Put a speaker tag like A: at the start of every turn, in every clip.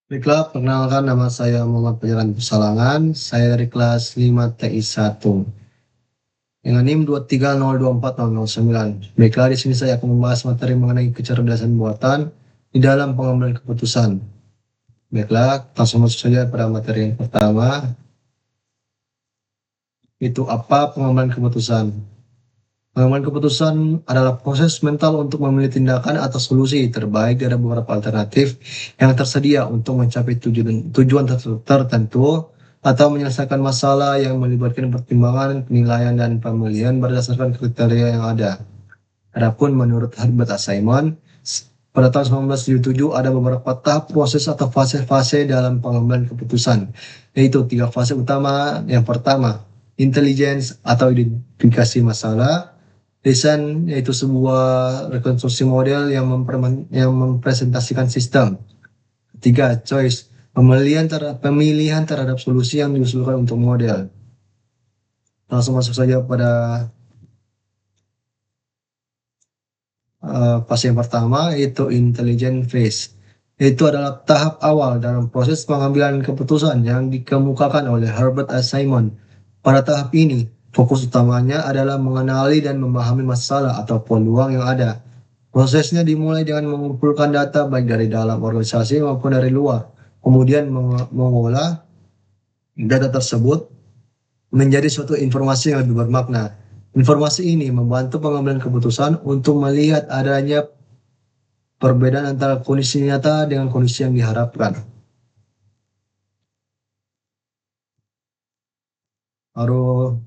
A: Baiklah, perkenalkan nama saya Muhammad Pangeran Salangan. Saya dari kelas 5 TI 1 dengan NIM 2302409. Baiklah, di sini saya akan membahas materi mengenai kecerdasan buatan di dalam pengambilan keputusan. Baiklah, langsung masuk saja pada materi yang pertama. Itu apa pengambilan keputusan? Pengambilan keputusan adalah proses mental untuk memilih tindakan atau solusi terbaik dari beberapa alternatif yang tersedia untuk mencapai tujuan tertentu atau menyelesaikan masalah yang melibatkan pertimbangan, penilaian, dan pemilihan berdasarkan kriteria yang ada. Adapun menurut Herbert Simon, pada tahun 1977 ada beberapa tahap proses atau fase-fase dalam pengambilan keputusan, yaitu 3 fase utama. Yang pertama, intelligence atau identifikasi masalah. Desain yaitu sebuah rekonstruksi model yang mempresentasikan sistem. Ketiga, choice, pemilihan terhadap solusi yang diusulkan untuk model. Langsung masuk saja pada fase yang pertama, yaitu intelligent phase. Itu adalah tahap awal dalam proses pengambilan keputusan yang dikemukakan oleh Herbert S. Simon. Pada tahap ini, fokus utamanya adalah mengenali dan memahami masalah atau peluang yang ada. Prosesnya dimulai dengan mengumpulkan data baik dari dalam organisasi maupun dari luar, kemudian mengolah data tersebut menjadi suatu informasi yang lebih bermakna. Informasi ini membantu pengambilan keputusan untuk melihat adanya perbedaan antara kondisi nyata dengan kondisi yang diharapkan. Lalu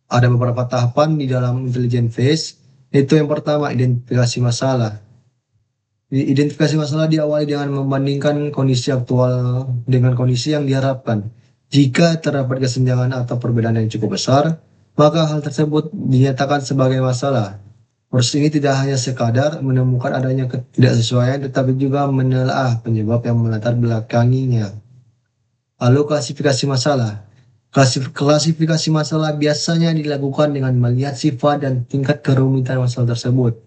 A: ada beberapa tahapan di dalam intelligent phase. Itu yang pertama, identifikasi masalah. Identifikasi masalah diawali dengan membandingkan kondisi aktual dengan kondisi yang diharapkan. Jika terdapat kesenjangan atau perbedaan yang cukup besar, maka hal tersebut dinyatakan sebagai masalah. Proses ini tidak hanya sekadar menemukan adanya ketidaksesuaian, tetapi juga menelaah penyebab yang melatar belakanginya. Lalu klasifikasi masalah. Klasifikasi masalah biasanya dilakukan dengan melihat sifat dan tingkat kerumitan masalah tersebut.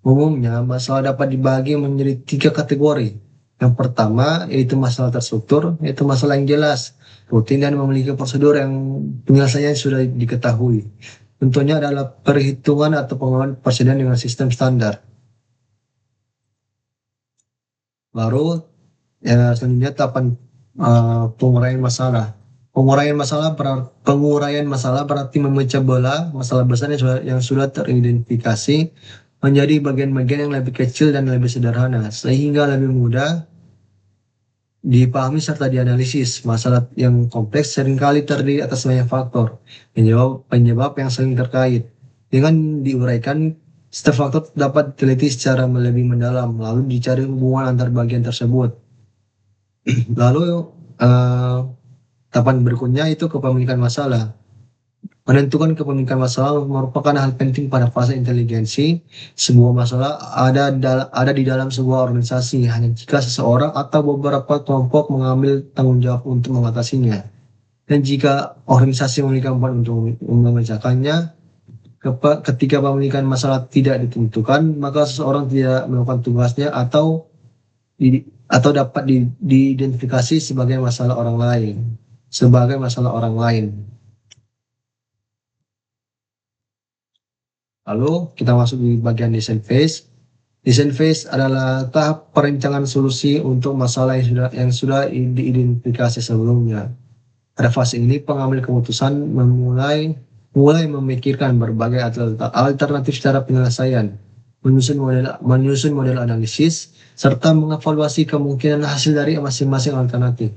A: Umumnya, masalah dapat dibagi menjadi 3 kategori. Yang pertama, yaitu masalah terstruktur, yaitu masalah yang jelas, rutin, dan memiliki prosedur yang penyelesaiannya sudah diketahui. Contohnya adalah perhitungan atau pengembangan persediaan dengan sistem standar. Lalu, selanjutnya tahapan penguraian masalah. Penguraian masalah berarti memecah belah masalah besar yang sudah teridentifikasi menjadi bagian-bagian yang lebih kecil dan lebih sederhana, sehingga lebih mudah dipahami serta dianalisis. Masalah yang kompleks seringkali terdiri atas banyak faktor, penyebab yang saling terkait. Dengan diuraikan, setiap faktor dapat diteliti secara lebih mendalam, lalu dicari hubungan antar bagian tersebut. Lalu tahapan berikutnya itu kepemilikan masalah. Menentukan kepemilikan masalah merupakan hal penting pada fase inteligensi. Sebuah masalah ada di dalam sebuah organisasi hanya jika seseorang atau beberapa kelompok mengambil tanggung jawab untuk mengatasinya. Dan jika organisasi memiliki kemampuan untuk memecahkannya, ketika pemilikan masalah tidak ditentukan, maka seseorang tidak melakukan tugasnya atau dapat diidentifikasi sebagai masalah orang lain. Lalu kita masuk di bagian design phase. Design phase adalah tahap perencanaan solusi untuk masalah yang sudah diidentifikasi sebelumnya. Pada fase ini pengambil keputusan mulai memikirkan berbagai alternatif cara penyelesaian, menyusun model analisis, serta mengevaluasi kemungkinan hasil dari masing-masing alternatif.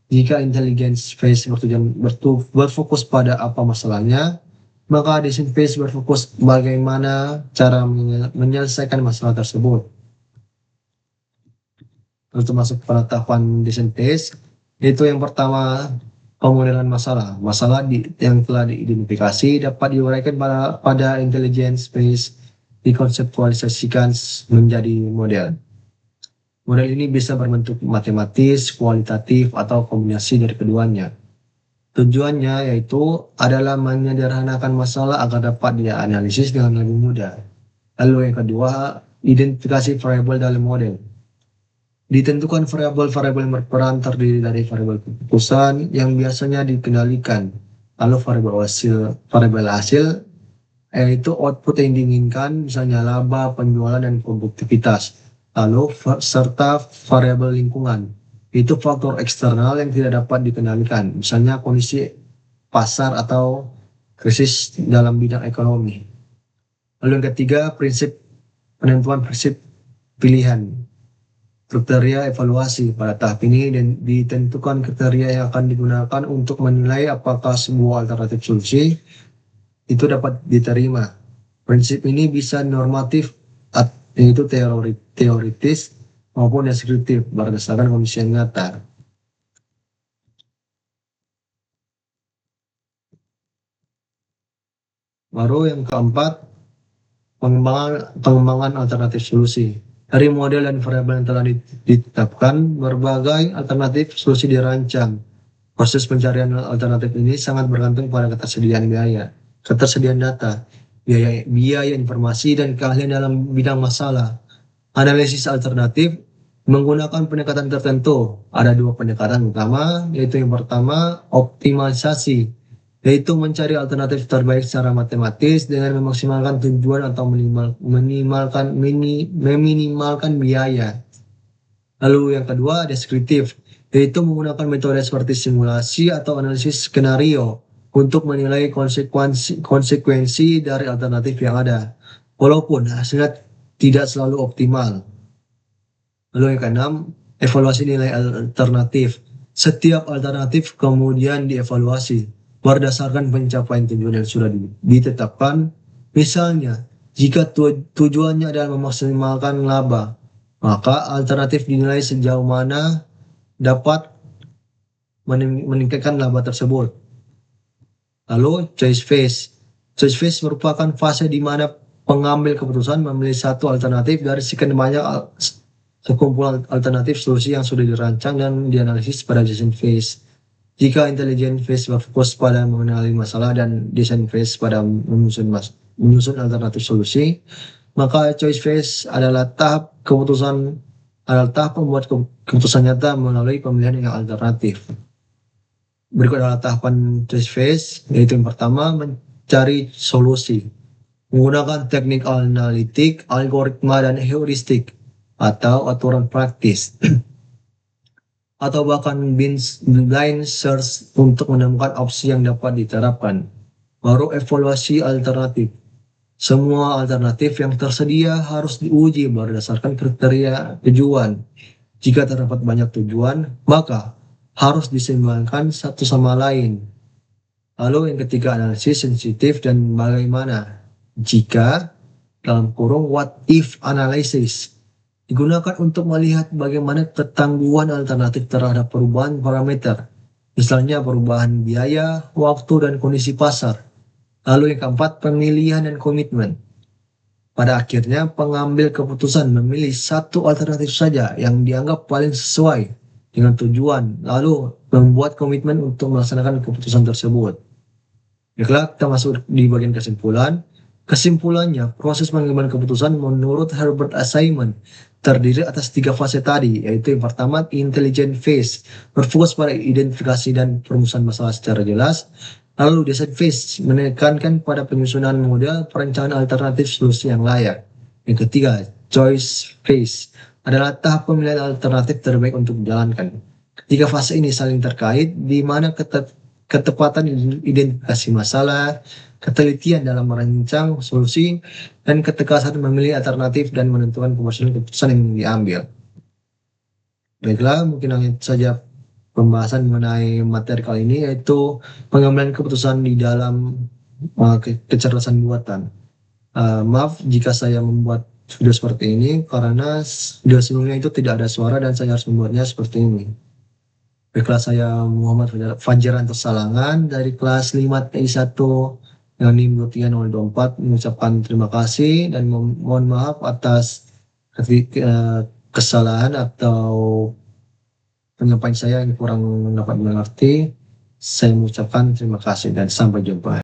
A: Jika intelligence phase berfokus pada apa masalahnya, maka design phase berfokus bagaimana cara menyelesaikan masalah tersebut. Untuk masuk pada tahapan design phase, itu yang pertama, pemodelan masalah. Masalah yang telah diidentifikasi dapat diuraikan pada intelligence phase, dikonseptualisasikan menjadi model. Model ini bisa berbentuk matematis, kualitatif, atau kombinasi dari keduanya. Tujuannya yaitu adalah menyederhanakan masalah agar dapat dianalisis dengan lebih mudah. Lalu yang kedua, identifikasi variabel dalam model. Ditentukan variabel-variabel yang berperan terdiri dari variabel keputusan yang biasanya dikendalikan. Lalu variabel hasil yaitu output yang diinginkan, misalnya laba, penjualan, dan produktivitas. Lalu serta variabel lingkungan, itu faktor eksternal yang tidak dapat dikendalikan, misalnya kondisi pasar atau krisis dalam bidang ekonomi. Lalu yang ketiga, penentuan prinsip pilihan. Kriteria evaluasi pada tahap ini dan ditentukan kriteria yang akan digunakan untuk menilai apakah sebuah alternatif solusi itu dapat diterima. Prinsip ini bisa normatif, yaitu teoritis maupun deskriptif berdasarkan kondisi yang nyata. Baru yang keempat, pengembangan alternatif solusi. Dari model dan variabel yang telah ditetapkan, berbagai alternatif solusi dirancang. Proses pencarian alternatif ini sangat bergantung pada ketersediaan data, biaya informasi, dan keahlian dalam bidang masalah. Analisis alternatif menggunakan pendekatan tertentu. Ada dua pendekatan utama, yaitu yang pertama optimalisasi, yaitu mencari alternatif terbaik secara matematis dengan memaksimalkan tujuan atau meminimalkan biaya. Lalu yang kedua deskriptif, yaitu menggunakan metode seperti simulasi atau analisis skenario untuk menilai konsekuensi dari alternatif yang ada, walaupun hasilnya tidak selalu optimal. Lalu yang keenam, evaluasi nilai alternatif. Setiap alternatif kemudian dievaluasi berdasarkan pencapaian tujuan yang sudah ditetapkan. Misalnya, jika tujuannya adalah memaksimalkan laba, maka alternatif dinilai sejauh mana dapat meningkatkan laba tersebut. Lalu choice phase. Choice phase merupakan fase di mana pengambil keputusan memilih satu alternatif dari sekian banyak sekumpulan alternatif solusi yang sudah dirancang dan dianalisis pada design phase. Jika intelligent phase berfokus pada mengenali masalah dan design phase pada menyusun alternatif solusi, maka choice phase adalah tahap membuat keputusan nyata melalui pemilihan yang alternatif. Berikut adalah tahapan choice phase, yaitu yang pertama mencari solusi menggunakan teknik analitik, algoritma, dan heuristik atau aturan praktis atau bahkan blind search untuk menemukan opsi yang dapat diterapkan. Baru evaluasi alternatif. Semua alternatif yang tersedia harus diuji berdasarkan kriteria tujuan. Jika terdapat banyak tujuan, maka harus diseimbangkan satu sama lain. Lalu yang ketiga, analisis sensitif dan bagaimana. Jika, dalam kurung what if analysis, digunakan untuk melihat bagaimana ketangguhan alternatif terhadap perubahan parameter, misalnya perubahan biaya, waktu, dan kondisi pasar. Lalu yang keempat, pemilihan dan komitmen. Pada akhirnya, pengambil keputusan memilih satu alternatif saja yang dianggap paling sesuai dengan tujuan, lalu membuat komitmen untuk melaksanakan keputusan tersebut. Baiklah, kita masuk di bagian kesimpulan. Kesimpulannya, proses pengambilan keputusan menurut Herbert A. Simon terdiri atas 3 fase tadi, yaitu yang pertama, intelligent phase, berfokus pada identifikasi dan perumusan masalah secara jelas. Lalu design phase, menekankan pada penyusunan model perencanaan alternatif solusi yang layak. Yang ketiga, choice phase, adalah tahap pemilihan alternatif terbaik untuk dijalankan. Ketiga fase ini saling terkait, di mana ketepatan identifikasi masalah, ketelitian dalam merancang solusi, dan ketegasan memilih alternatif dan menentukan keputusan yang diambil. Baiklah, mungkin hanya saja pembahasan mengenai materi kali ini, yaitu pengambilan keputusan di dalam kecerdasan buatan. Maaf jika saya membuat video seperti ini karena video sebelumnya itu tidak ada suara dan saya harus membuatnya seperti ini. Baiklah, saya Muhammad Fajaranto Salangan dari kelas 5 TI1 yang NIM 23024 mengucapkan terima kasih dan mohon maaf atas kesalahan atau penyampaian saya yang kurang dapat mengerti. Saya mengucapkan terima kasih dan sampai jumpa.